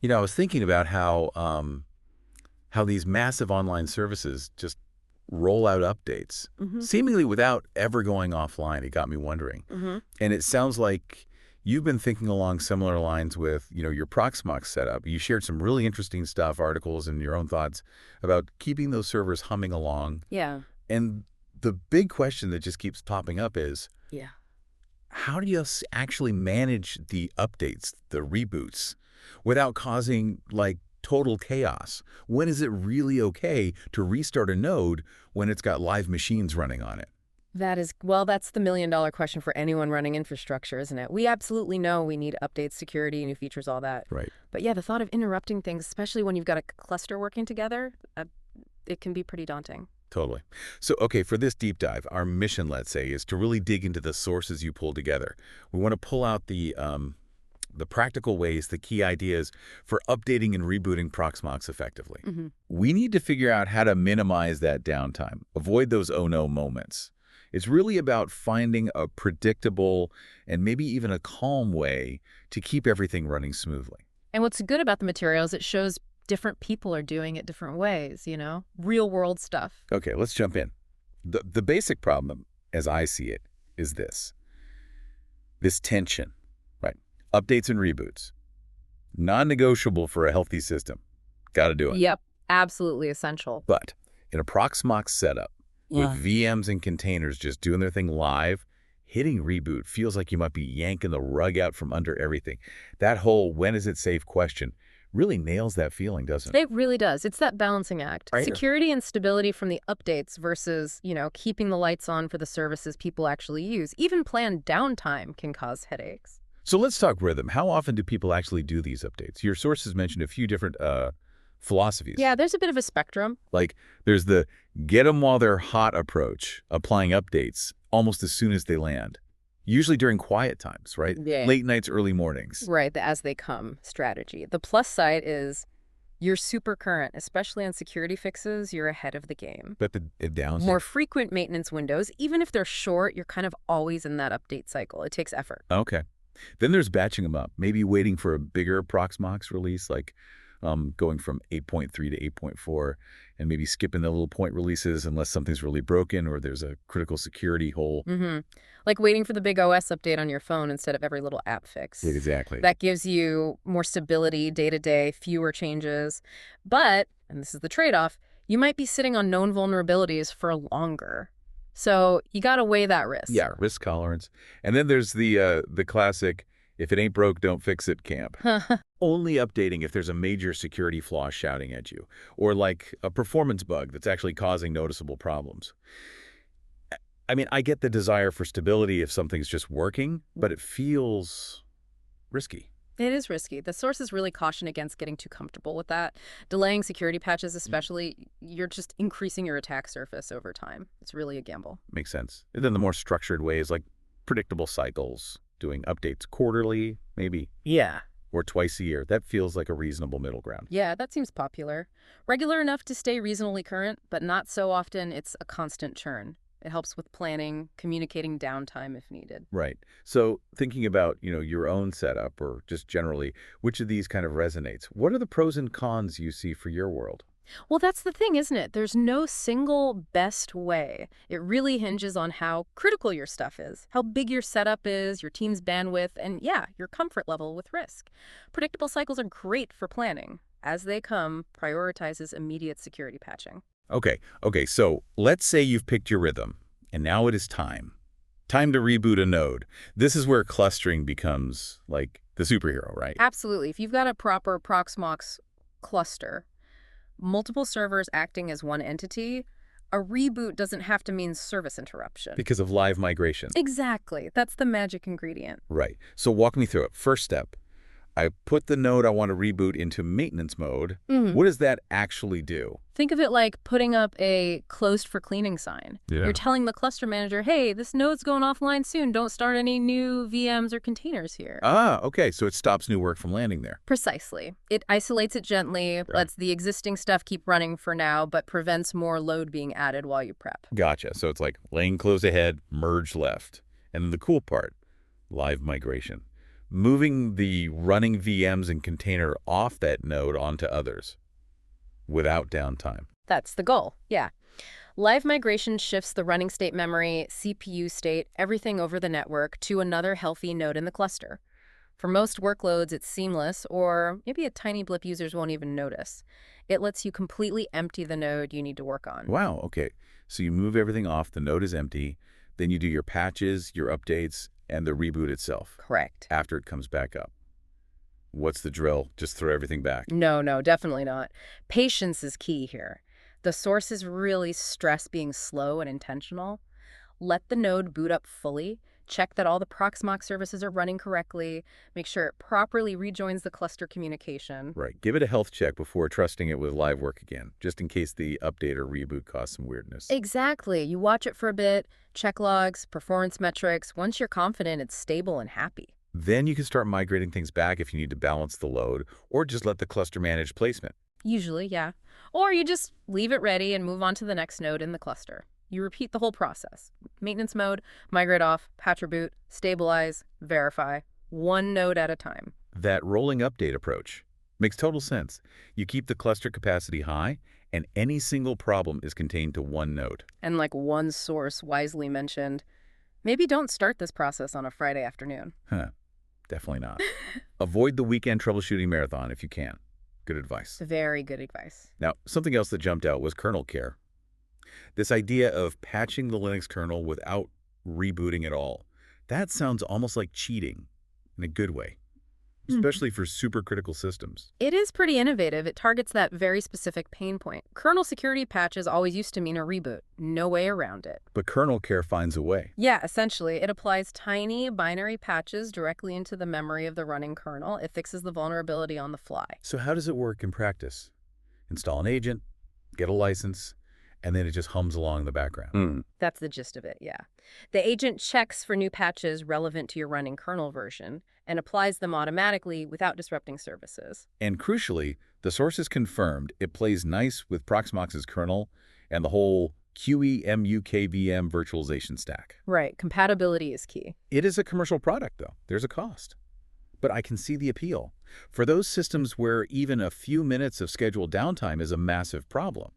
I was thinking about how these massive online services just roll out updates, Hmm. seemingly without ever going offline. It got me wondering. Hmm. And it sounds like you've been thinking along similar lines with, your Proxmox setup. You shared some really interesting stuff, articles, and your own thoughts about keeping those servers humming along. Yeah. And the big question that just keeps popping up is, Yeah. how do you actually manage the updates, the reboots, without causing, like, total chaos? When is it really okay to restart a node when it's got live machines running on it? Well, that's the million-dollar question for anyone running infrastructure, isn't it? We absolutely know we need updates, security, new features, all that. Right. But yeah, the thought of interrupting things, especially when you've got a cluster working together, it can be pretty daunting. Totally. So, okay, for this deep dive, our mission, let's say, is to really dig into the sources you pull together. We want to pull out the practical ways, the key ideas for updating and rebooting Proxmox effectively. Hmm. We need to figure out how to minimize that downtime, avoid those oh no moments. It's really about finding a predictable and maybe even a calm way to keep everything running smoothly. And what's good about the materials, it shows different people are doing it different ways, real world stuff. Okay, let's jump in. The basic problem, as I see it, is this tension, right? Updates and reboots. Non-negotiable for a healthy system. Got to do it. Yep, absolutely essential. But in a Proxmox setup, with VMs and containers just doing their thing live, hitting reboot feels like you might be yanking the rug out from under everything. That whole when is it safe question really nails that feeling, doesn't it? It really does. It's that balancing act. Right. Security and stability from the updates versus, keeping the lights on for the services people actually use. Even planned downtime can cause headaches. So let's talk rhythm. How often do people actually do these updates? Your sources mentioned a few different philosophies. Yeah, there's a bit of a spectrum. Like there's the get them while they're hot approach, applying updates almost as soon as they land. Usually during quiet times, right? Yeah. Late nights, early mornings. Right, the as they come strategy. The plus side is you're super current, especially on security fixes, you're ahead of the game. But it downs. More frequent maintenance windows, even if they're short, you're kind of always in that update cycle. It takes effort. Okay. Then there's batching them up, maybe waiting for a bigger Proxmox release, like going from 8.3 to 8.4, and maybe skipping the little point releases unless something's really broken or there's a critical security hole. Mm-hmm. Like waiting for the big OS update on your phone instead of every little app fix. Exactly. That gives you more stability day to day, fewer changes. But, and this is the trade-off, you might be sitting on known vulnerabilities for longer. So you got to weigh that risk. Yeah, risk tolerance. And then there's the classic, if it ain't broke, don't fix it camp. Only updating if there's a major security flaw shouting at you, or like a performance bug that's actually causing noticeable problems. I mean, I get the desire for stability if something's just working, but it feels risky. It is risky. The sources really caution against getting too comfortable with that. Delaying security patches especially, you're just increasing your attack surface over time. It's really a gamble. Makes sense. And then the more structured ways, like predictable cycles, doing updates quarterly, maybe, Yeah. or twice a year. That feels like a reasonable middle ground. Yeah, that seems popular. Regular enough to stay reasonably current, but not so often it's a constant churn. It helps with planning, communicating downtime if needed. Right. So thinking about, your own setup or just generally, which of these kind of resonates? What are the pros and cons you see for your world? Well, that's the thing, isn't it? There's no single best way. It really hinges on how critical your stuff is, how big your setup is, your team's bandwidth, and yeah, your comfort level with risk. Predictable cycles are great for planning. As they come, prioritizes immediate security patching. Okay, so let's say you've picked your rhythm, and now it is time. Time to reboot a node. This is where clustering becomes like the superhero, right? Absolutely. If you've got a proper Proxmox cluster, multiple servers acting as one entity, a reboot doesn't have to mean service interruption. Because of live migration. Exactly. That's the magic ingredient. Right. So walk me through it. First step, I put the node I want to reboot into maintenance mode. What does that actually do? Think of it like putting up a closed for cleaning sign. Yeah. You're telling the cluster manager, hey, this node's going offline soon. Don't start any new VMs or containers here. Ah, okay. So it stops new work from landing there. Precisely. It isolates it gently, lets the existing stuff keep running for now, but prevents more load being added while you prep. Gotcha. So it's like lane close ahead, merge left. And then the cool part, live migration. moving the running VMs and container off that node onto others without downtime. That's the goal, yeah. Live migration shifts the running state memory, CPU state, everything over the network to another healthy node in the cluster. For most workloads, it's seamless, or maybe a tiny blip users won't even notice. It lets you completely empty the node you need to work on. Wow, okay. So you move everything off, the node is empty, then you do your patches, your updates, and the reboot itself Correct. after it comes back up. What's the drill? Just throw everything back. No, definitely not. Patience is key here. The sources really stress being slow and intentional. Let the node boot up fully, check that all the Proxmox services are running correctly, make sure it properly rejoins the cluster communication. Right. Give it a health check before trusting it with live work again, just in case the update or reboot caused some weirdness. Exactly. You watch it for a bit, check logs, performance metrics. Once you're confident it's stable and happy. Then you can start migrating things back if you need to balance the load, or just let the cluster manage placement. Usually, yeah. Or you just leave it ready and move on to the next node in the cluster. You repeat the whole process. Maintenance mode, migrate off, patch reboot, stabilize, verify, one node at a time. That rolling update approach makes total sense. You keep the cluster capacity high, and any single problem is contained to one node. And like one source wisely mentioned, maybe don't start this process on a Friday afternoon. Huh. Definitely not. Avoid the weekend troubleshooting marathon if you can. Good advice. Very good advice. Now, something else that jumped out was KernelCare. This idea of patching the Linux kernel without rebooting at all. That sounds almost like cheating in a good way, especially for supercritical systems. It is pretty innovative. It targets that very specific pain point. Kernel security patches always used to mean a reboot. No way around it. But KernelCare finds a way. Yeah, essentially, it applies tiny binary patches directly into the memory of the running kernel. It fixes the vulnerability on the fly. So how does it work in practice? Install an agent, get a license, and then it just hums along in the background. That's the gist of it, yeah. The agent checks for new patches relevant to your running kernel version and applies them automatically without disrupting services. And crucially, the source is confirmed. It plays nice with Proxmox's kernel and the whole QEMUKVM virtualization stack. Right, compatibility is key. It is a commercial product, though. There's a cost. But I can see the appeal. For those systems where even a few minutes of scheduled downtime is a massive problem,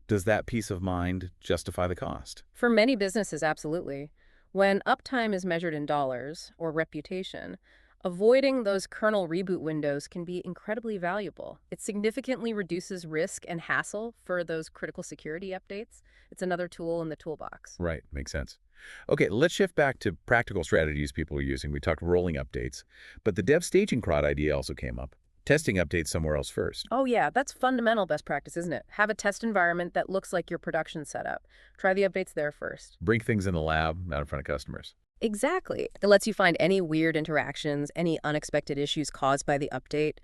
does that peace of mind justify the cost? For many businesses, absolutely. When uptime is measured in dollars or reputation, avoiding those kernel reboot windows can be incredibly valuable. It significantly reduces risk and hassle for those critical security updates. It's another tool in the toolbox. Right, makes sense. Okay, let's shift back to practical strategies people are using. We talked rolling updates, but the dev staging CROD idea also came up. Testing updates somewhere else first. Oh yeah, that's fundamental best practice, isn't it? Have a test environment that looks like your production setup. Try the updates there first. Bring things in the lab, not in front of customers. Exactly. It lets you find any weird interactions, any unexpected issues caused by the update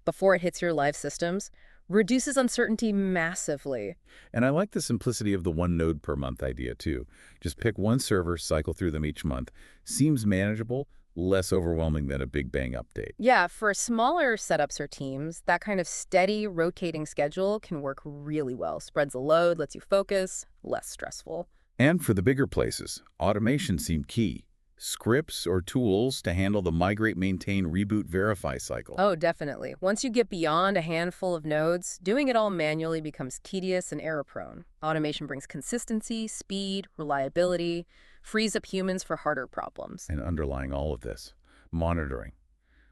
before it hits your live systems. Reduces uncertainty massively. And I like the simplicity of the one node per month idea, too. Just pick one server, cycle through them each month. Seems manageable, less overwhelming than a big bang update. Yeah, for smaller setups or teams, that kind of steady rotating schedule can work really well. Spreads the load, lets you focus, less stressful. And for the bigger places, automation seemed key. Scripts or tools to handle the migrate, maintain, reboot, verify cycle. Oh, definitely. Once you get beyond a handful of nodes, doing it all manually becomes tedious and error-prone. Automation brings consistency, speed, reliability, frees up humans for harder problems. And underlying all of this, monitoring.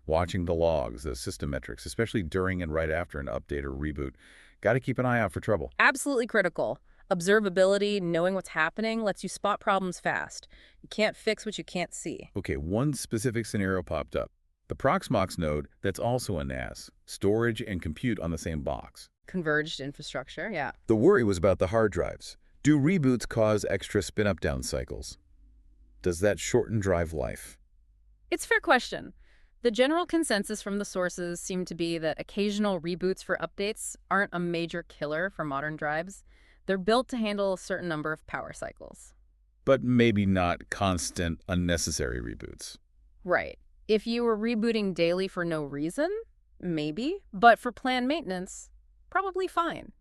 Watching the logs, the system metrics, especially during and right after an update or reboot. Got to keep an eye out for trouble. Absolutely critical. Observability, knowing what's happening, lets you spot problems fast. You can't fix what you can't see. Okay, one specific scenario popped up. The Proxmox node that's also a NAS, storage and compute on the same box. Converged infrastructure, yeah. The worry was about the hard drives. Do reboots cause extra spin-up-down cycles? Does that shorten drive life? It's a fair question. The general consensus from the sources seemed to be that occasional reboots for updates aren't a major killer for modern drives. They're built to handle a certain number of power cycles. But maybe not constant, unnecessary reboots. Right. If you were rebooting daily for no reason, maybe. But for planned maintenance, probably fine.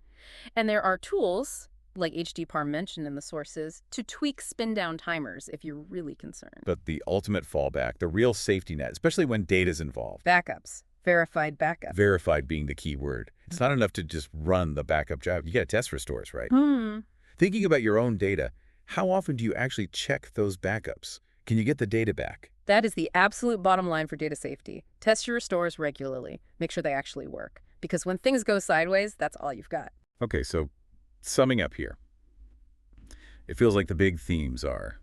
And there are tools, like HDPAR mentioned in the sources, to tweak spin-down timers if you're really concerned. But the ultimate fallback, the real safety net, especially when data's involved. Backups. Verified backup. Verified being the key word. It's not enough to just run the backup job. You got to test restores, right? Thinking about your own data, how often do you actually check those backups? Can you get the data back? That is the absolute bottom line for data safety. Test your restores regularly. Make sure they actually work. Because when things go sideways, that's all you've got. Okay, so summing up here, it feels like the big themes are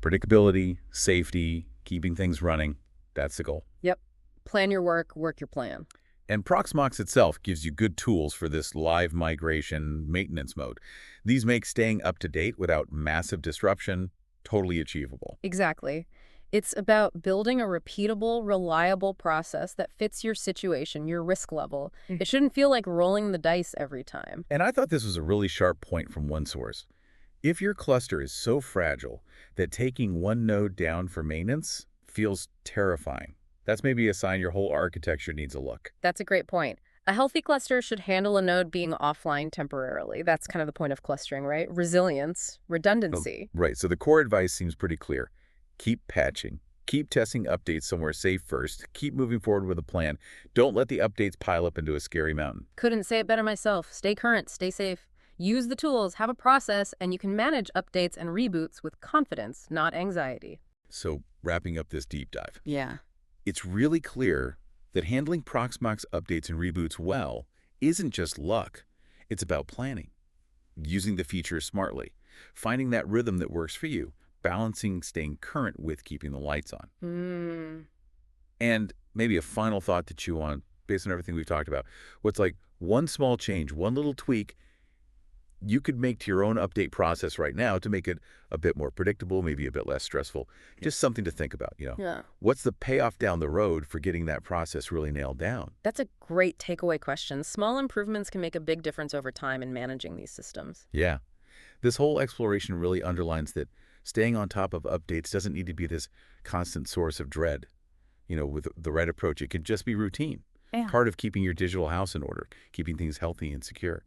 predictability, safety, keeping things running. That's the goal. Yep. Plan your work, work your plan. And Proxmox itself gives you good tools for this live migration maintenance mode. These make staying up to date without massive disruption totally achievable. Exactly. It's about building a repeatable, reliable process that fits your situation, your risk level. It shouldn't feel like rolling the dice every time. And I thought this was a really sharp point from one source. If your cluster is so fragile that taking one node down for maintenance feels terrifying, that's maybe a sign your whole architecture needs a look. That's a great point. A healthy cluster should handle a node being offline temporarily. That's kind of the point of clustering, right? Resilience, redundancy. Right, so the core advice seems pretty clear. Keep patching. Keep testing updates somewhere safe first. Keep moving forward with a plan. Don't let the updates pile up into a scary mountain. Couldn't say it better myself. Stay current, stay safe. Use the tools, have a process, and you can manage updates and reboots with confidence, not anxiety. So, wrapping up this deep dive. Yeah. It's really clear that handling Proxmox updates and reboots well isn't just luck. It's about planning, using the features smartly, finding that rhythm that works for you, balancing staying current with keeping the lights on. And maybe a final thought to chew on based on everything we've talked about. What's like one small change, one little tweak you could make to your own update process right now to make it a bit more predictable, maybe a bit less stressful. Just something to think about, Yeah. What's the payoff down the road for getting that process really nailed down? That's a great takeaway question. Small improvements can make a big difference over time in managing these systems. Yeah. This whole exploration really underlines that staying on top of updates doesn't need to be this constant source of dread. With the right approach, it can just be routine. Yeah. Part of keeping your digital house in order, keeping things healthy and secure.